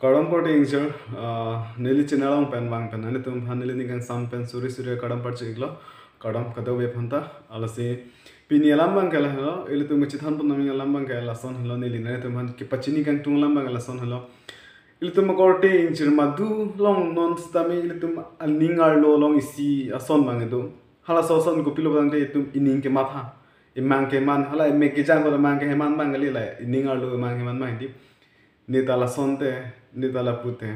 Kadam pot injur nili chinalong pen bang pen ani tum han nili nikan sam pen suri suri kadam pot chiglo kadam kado be phanta alasi pini lambang kala helo ili tum chithan pun nami lambang kala son helo nili nani tum han ki pachini kan tung lambang kala son helo ili tum korte injur madu long non stami ili tum ningar lo long isi ason bang edo hala so son ko pilo bang de tum ining ke matha imang ke man hala me ke jang ko mang ke heman bang gali la ningar lo mang ke man mang di nitala sonte nitala pute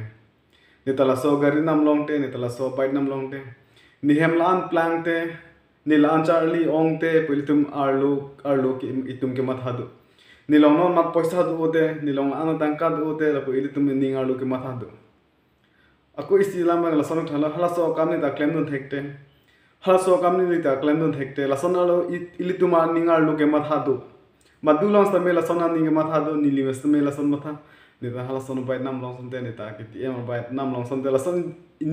nitala so gari nam longte nitala so bite nam longte ni hemlan plangte ni lan charli ongte pulitum arlo ki itum ke mathadu ni long non mat poisa du ote ni long ana tangka du ote la pulitum ning arlo ke mathadu aku isi lama la sonok thala hala so kamni ta claim non thekte hala so kamni li ta claim non thekte la sonalo ilitum ning arlo ke mathadu madulong sa me la sona ning mathadu ni liwes me la son matha nita hala son bait nam long sonte nita kiti em bait nam long sonte la son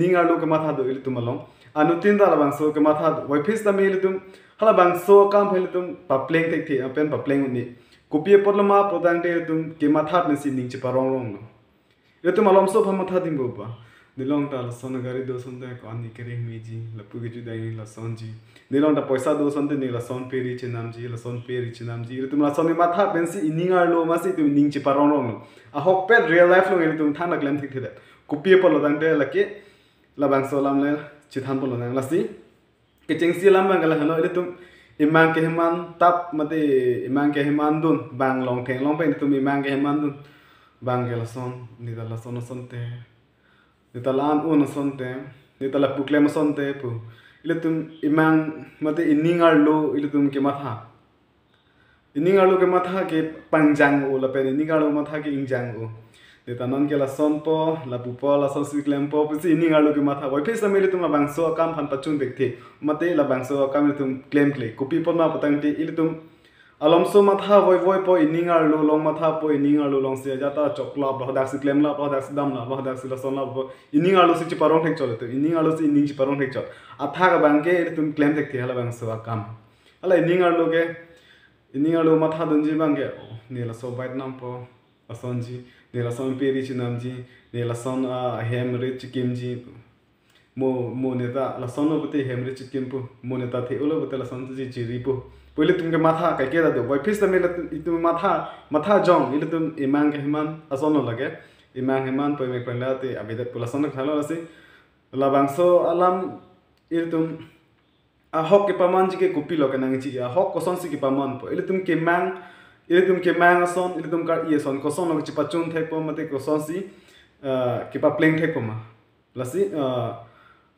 ningar lo ke matha do ilitum along anu tin da la bang so ke matha do wai phis ta me ilitum hala bang so kam phelitum papleng thek thi apen papleng ni kopie podlama podang de tum ke matha ne si ning chi parong rong no ilitum alom so pham matha dim bo pa nilong ta la son gari do sonte ko ani kere mi ji la pu ge ju dai la son ji nilong ta paisa do sonte ni la son peri chi nam ji la son peri chi nam ji ilitum la son ni matha pensi iningar lo ma si tum ning chi parong rong no a hok pet real life lo ilitum thana klem thik thida kopie polo dang de la ke la bang so lam le chi than polo dang la si ke cheng si lam bang la hano ilitum imang ke heman tap mate imang ke heman dun bang long theng long pe ilitum imang ke heman dun bang ke la son ni da la son sonte nita laan un sonte nita la puklem sonte pu ilitum imang mate iningar lo ilitum ke matha iningar lo ke matha ke pangjang o la pe iningar lo matha ke ingjang o nita non ke la son po la pupo la son siklem po pu iningar lo ke matha wai phis me ilitum la bangso kam phan pachun dekte mate la bangso kam ilitum claim clay kopi pon ma patang te ilitum alomso matha voi po iningar lo long matha po iningar lo long se jata chokla ba dak si claim la ba dak si dam la ba dak si la son la po iningar lo si chi parong thek chole to iningar lo si ining chi parong thek chol atha ga bang ke tum claim thek thi hala bang so kam hala iningar lo ke iningar lo matha dun ji bang ke ni la so bite nam po ason ji ni la son peri chi nam ji ni la son hem rich kim ji mo ne ta la son no bute hem rich kim po mo ne ta the ulo bute la son ji ji ri po pहिले तुमके माथा का के दो भाई फिर से मेले तुम माथा जोंग इले तुम इमांग के हिमान असोनो लगे इमांग हिमान पे में पहले अभी तक पुलसन खालो लसी लाबांगसो अलम इले तुम हक के पमान जी के कुपी लोके नंग जी हक कोसन सी के पमान पो इले तुम के मांग असोन इले तुम का ये सोन कोसन लोके चिपचुन थे पो मते कोसन सी के पा प्लेंग थे पो मा लसी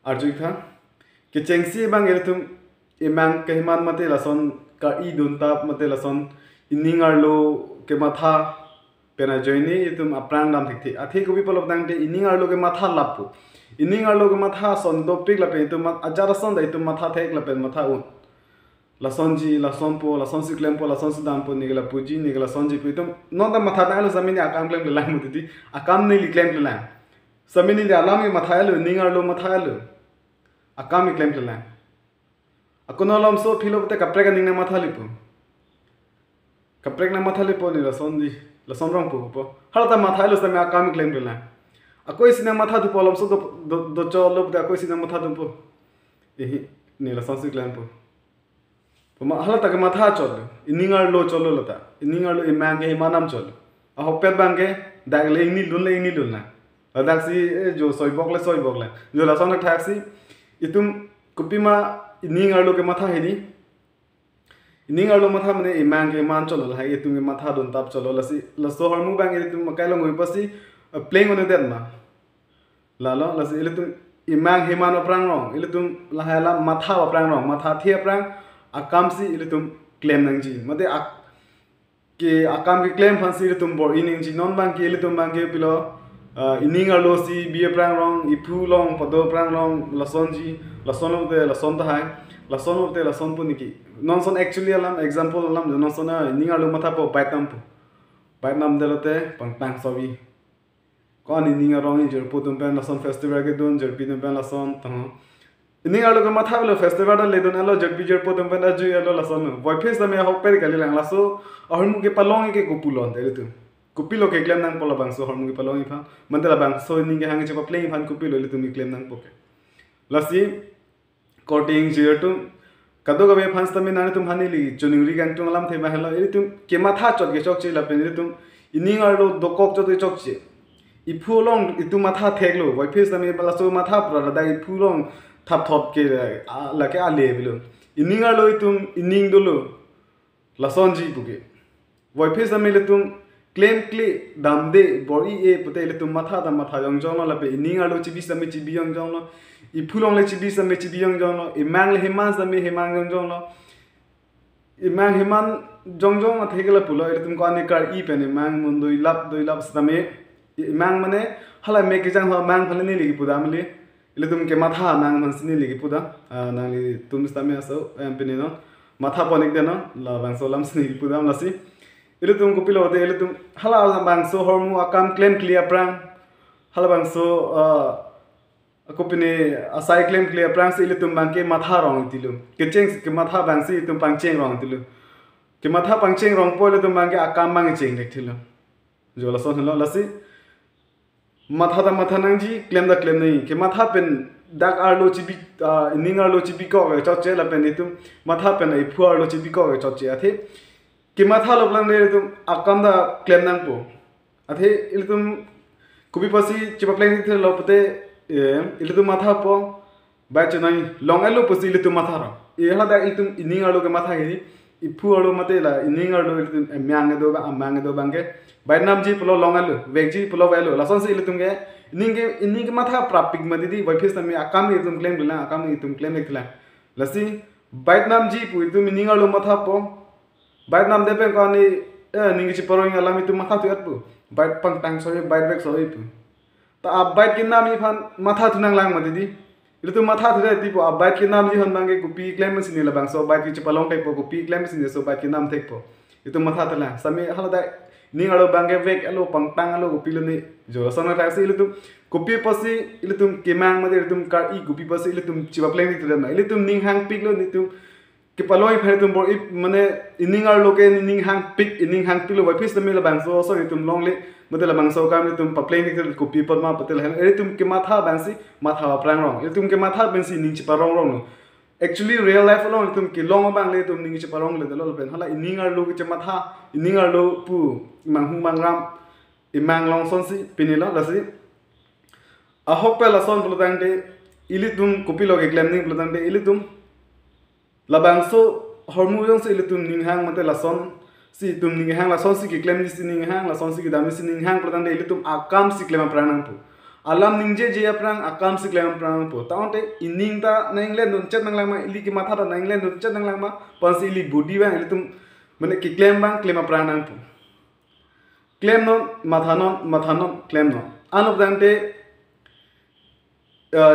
अर्जुई था के चेंगसी बांग इले तुम इमांग के हिमान मते लसन का ई दुनताप मते लसन इनिंगर लो के माथा पेना जोइनी तुम अप्रांग दाम थिक अथि को भी पलब दांगते इनिंगर लो के माथा लापु इनिंगर लो के माथा सन दो पिक लपे तुम अजार सन दे तुम माथा थेक लपे माथा उन लसन जी लसन पो लसन सी क्लेम पो लसन सी दाम पो निगला पूजी निगला सन जी पो तुम नो द माथा नालो समिनी अकाम क्लेम ले लाइन मुति अकाम ने क्लेम ले लाइन समिनी ले अलाम के माथा लो इनिंगर लो माथा लो अकाम में क्लेम ले लाइन अकुनो लम सो फिलो बते कपरे का निंगना माथा लिपो कपरे का माथा लिपो नि लसन जी लसन रंग पो हलता माथा लो समे काम क्लेम लेला अकोई सिना माथा दु पोलम सो दो चलो बते अकोई सिना माथा दु पो एही नि लसन सी क्लेम पो मा हलता के माथा चल इनिंगर लो चलो लता इनिंगर लो इमांगे हिमानम चल अ होपेत बांगे दागले इनी लुन ना दागसी जो सोय बगले जो लसन ठाक्सी इतुम कुपिमा इनिंगर लो के माथा हेनी इनिंगर लो माथा मने इमांग के मान चलो है तुम के माथा दोन ताप चलो लसी लसो हरमु बांग तुम Kylo ngoi pasi playing on that ma lalo lasi ile तुम इमांग हेमान अप्रांग रong ile तुम लहाला माथा अप्रांग रong माथा थे अप्रांग अकाम सी ile तुम क्लेम नंगजी मते के अकाम के क्लेम फंसी ile तुम बोर इनिंग नॉन बांग के ile तुम बांग के पिलो इनिंगर लो सी बी अप्रांग रong इफु long पदो अप्रांग रong लसन जी लसन होते लसन तो है लसन होते लसन पुनी की नॉन सन एक्चुअली अलाम एग्जांपल अलाम नॉन सन इनिंगर लो मथा पो बाइटनाम देलते पंगतांग सवी कौन इनिंगर रong जर पुतुम पेन लसन फेस्टिवल के दोन जर पितुम पेन लसन त इनिंगर लो मथा लो फेस्टिवल ले दोन लो जर बिजर पुतुम पेन अजु लो लसन बॉय फेस में हो पे गली लंग लसो और मु के पलोंग के कुपुलोन दे तु kupi lo ke claim nang pola bang so hormu ki palong ipa mandala bang so ning hang che pa playing fan kupi lo ile tum claim nang poke lasi coating je tu kado ga be fans tami nani tum hani li chuning ri gang tung lam the ma hela ile tum ke ma tha chot ge chok che la pen ile tum ining ar lo do kok chot chok che i phulong itu ma tha thek lo wai face tami bala so ma tha pra da i phulong thap thop ke la ke ale bilo ining ar lo itum ining do lo la son ji puke wai face tami ile tum claim kli dam de bori e pute ile tum ma tha yong jong la pe ining ar lo chi bi sami chi bi yong jong lo i phulong le chi bi sami chi bi yong jong lo i mang le himan sami himang yong jong lo i mang himan jong jong ma thegela pulo ile tum ko ani kar i pe ne mang mun doi lap sami i mang mane hala me ke jang ha mang phale ni ligi puda mali ile tum ke matha mang man sini ligi puda na li tum sami aso em pe ne no matha ponik de no la bang so lam sini puda la si ile tum ko pilo de ile tum hala bang so hormu akam claim clear prang hala bang so aku pini asai claim clear prang se ile tum bang ke matha rong tilu ke cheng ke matha bang si tum pang cheng rong tilu ke matha pang cheng rong po ile tum bang ke akam bang cheng dek tilu jo la son la si matha nang ji claim da claim nahi ke matha pen dak arlo chibi ning arlo chibi ko ge chot che la pen itum matha pen ai phu arlo chibi ko ge chot che athe ke matha lo plan le tum akam da claim nang po athe il tum kubi pasi chiba plan ni the lo pate il tum matha po ba che nai long alo pasi il tum matha ra e hala da il tum ning arlo ke matha ge i phu arlo mate la ning arlo il tum myang do ba amang do bang ge by nam ji pulo long alo veg ji pulo velo la son se il tum ge ning matha prapik madidi by face tami akam i tum claim bila akam i tum claim ekla lasi by nam ji pu tum ning arlo matha po by nam de pe ko ni ning chi porong ala mi tum matha tu at pu by pang tang so by veg so pu ta ab by kin nam i phan matha thunang lang madidi il tum matha thu ti po ab by kin nam ji hon bang ge kupi claim sin ni la bang so by ki chi palong te po kupi claim sin so by kin nam tek po itu matha tala sami hala da ning alo bangge vek alo pangtang alo gupi lo ni jo sona ta se ilutum gupi pasi ilutum kemang made ilutum kar i gupi pasi ilutum chiba pleng ni tudana ilutum ning hang pik lo nitum ke paloi phare tum bor ip mane ining ar lo ke ning hang pik lo wa phis me la bang so itum long le made la bang so kam itum pa pleng ni gupi pa ma patel han ilutum ke matha bang si matha wa prang rong ilutum ke matha ben si ning chi parong rong actually real life alone tum ki long bang le tum ning chi parong le dalo pen hala ining ar lo ke matha ining ar lo pu mang hung mang ram imang long son si pinila la si a hok pe la son plutang de ilitum kopi lo ke claim ning plutang de ilitum la bang so hormu jong se ilitum ning hang mate la son si tum ning hang la son si ke claim ni si ning hang la son si ke dami si ning hang plutang de ilitum akam si claim pranang pu alam ningje je aprang akam si claim prang po taonte ining ta nangle nun chat nang lang ma ili ki matha ta nangle nun chat nang lang ma pansi ili budi bang ilitum mane ki claim bang claim prang nang po claim non matha non claim non anop dante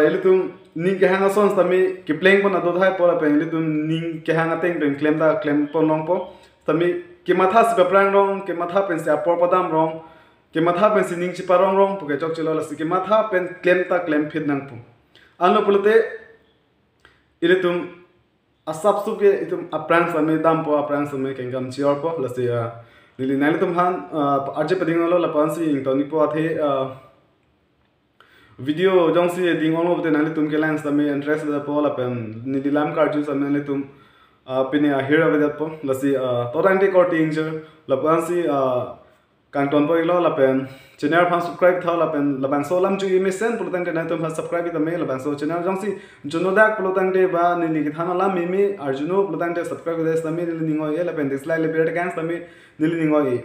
ilitum ning ke hanga sons tami ki playing pon ado thai pora pe ilitum ning ke hanga teng pen claim da claim pon long po tami ki matha si prang rong ke matha pen se apor padam rong ke matha pen sining chi parong rong puke chok chilo la si ke matha pen claim ta claim fit nang pu anlo pulte ilitum asap su ke itum aprang same dam po aprang same kengam chior po la si lili nalitum han arje pading lo la pansi ing toni po athe video jong si ding ong lo te nalitum ke lens tame interest da po la pen nidilam kar ju same nalitum pine a hero with po la si torante ko ting je la pansi kanton po ilo la pen channel phan subscribe tha la pen la ban so lam ju imesen pulutang ke na tum subscribe ta me la ban so channel jong si juno dak pulutang de ba ni li thana la mi arjuno pulutang de subscribe de sa me ni ningo ye la pen dislike le berat kan sa me ni li ningo ye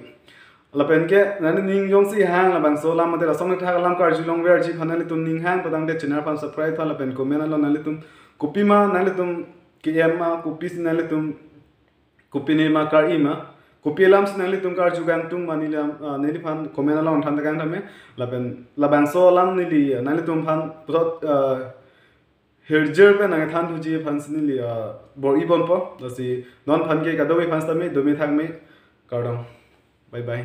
la pen ke na ni ning jong si hang la ban so lam de la song tha lam ka arju long ver ji phana li tum ning hang pulutang de channel phan subscribe tha la pen comment la na li tum copy ma na li tum ke ma copy na li tum copy ne ma kar i ma kopi lam sinali tum kar jugang tum manilam neli phan komen along than dagang thame laban so lam nili nali tum phan prot herjer pe nang than thuji phan sinili bor ibon po lasi non phan ke kadoi phan stami domi thang me kardam bye bye